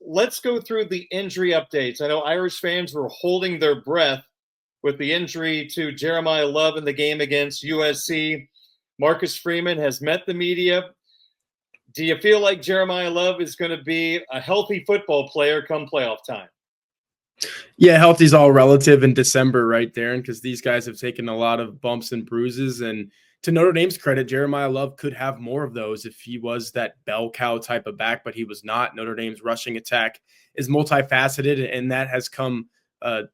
let's go through the injury updates. I know Irish fans were holding their breath with the injury to Jeremiyah Love in the game against USC. Marcus Freeman has met the media. Do you feel like Jeremiyah Love is going to be a healthy football player come playoff time? Yeah, healthy's all relative in December, right, Darren? Because these guys have taken a lot of bumps and bruises. And to Notre Dame's credit, Jeremiyah Love could have more of those if he was that bell cow type of back, but he was not. Notre Dame's rushing attack is multifaceted, and that has come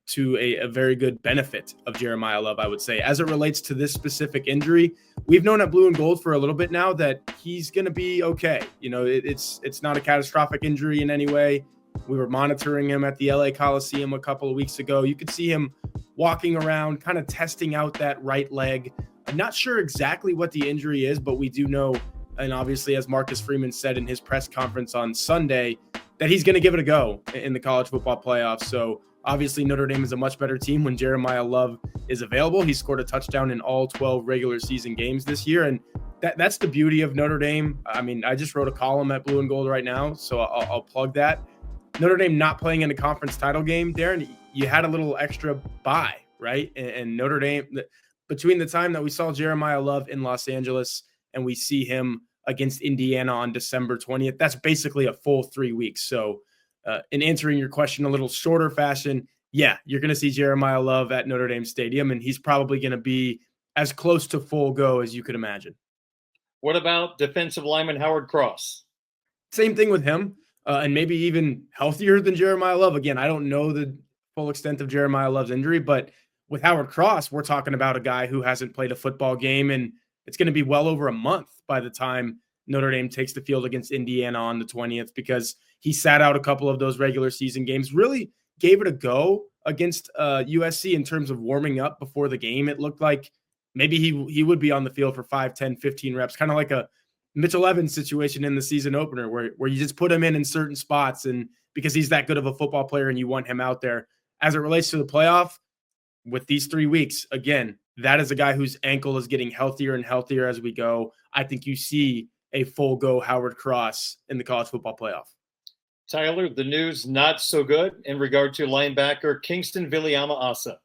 to a very good benefit of Jeremiyah Love, I would say. As it relates to this specific injury, we've known at Blue and Gold for a little bit now that he's going to be okay. You know, it's not a catastrophic injury in any way. We were monitoring him at the LA Coliseum a couple of weeks ago. You could see him walking around, kind of testing out that right leg. I'm not sure exactly what the injury is, but we do know, and obviously, as Marcus Freeman said in his press conference on Sunday, that he's going to give it a go in the college football playoffs. So obviously, Notre Dame is a much better team when Jeremiyah Love is available. He scored a touchdown in all 12 regular season games this year, and that's the beauty of Notre Dame. I mean, I just wrote a column at Blue and Gold right now, so I'll plug that. Notre Dame not playing in a conference title game, Darren, you had a little extra bye, right? And Notre Dame, between the time that we saw Jeremiyah Love in Los Angeles and we see him against Indiana on December 20th, that's basically a full 3 weeks. So in answering your question a little shorter fashion, yeah, you're going to see Jeremiyah Love at Notre Dame Stadium, and he's probably going to be as close to full go as you could imagine. What about defensive lineman Howard Cross? Same thing with him. And maybe even healthier than Jeremiyah Love. Again, I don't know the full extent of Jeremiyah Love's injury, but with Howard Cross, we're talking about a guy who hasn't played a football game, and it's going to be well over a month by the time Notre Dame takes the field against Indiana on the 20th, because he sat out a couple of those regular season games, really gave it a go against USC in terms of warming up before the game. It looked like maybe he would be on the field for 5, 10, 15 reps, kind of like a Mitchell Evans situation in the season opener where you just put him in certain spots, and because he's that good of a football player and you want him out there. As it relates to the playoff, with these 3 weeks, again, that is a guy whose ankle is getting healthier and healthier as we go. I think you see a full go Howard Cross in the college football playoff. Tyler, the news not so good in regard to linebacker Kyngstonn Viliamu-Asa.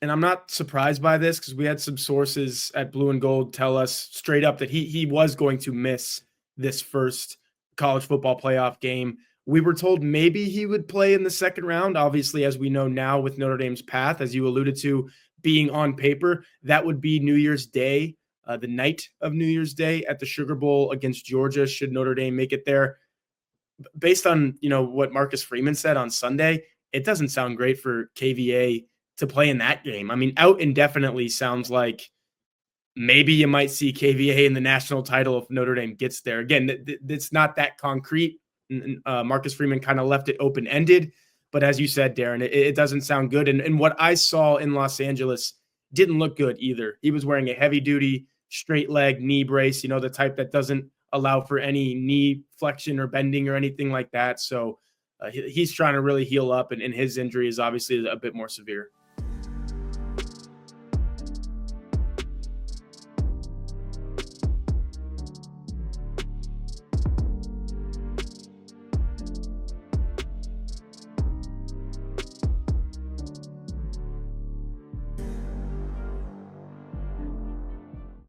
And I'm not surprised by this because we had some sources at Blue and Gold tell us straight up that he was going to miss this first college football playoff game. We were told maybe he would play in the second round. Obviously, as we know now with Notre Dame's path, as you alluded to, being on paper, that would be New Year's Day, the night of New Year's Day at the Sugar Bowl against Georgia, should Notre Dame make it there. Based on, what Marcus Freeman said on Sunday, it doesn't sound great for KVA to play in that game. I mean, out indefinitely sounds like maybe you might see KVA in the national title if Notre Dame gets there. Again, it's not that concrete. Marcus Freeman kind of left it open-ended. But as you said, Darren, it doesn't sound good. And what I saw in Los Angeles didn't look good either. He was wearing a heavy-duty straight leg knee brace, the type that doesn't allow for any knee flexion or bending or anything like that. So he's trying to really heal up, and his injury is obviously a bit more severe.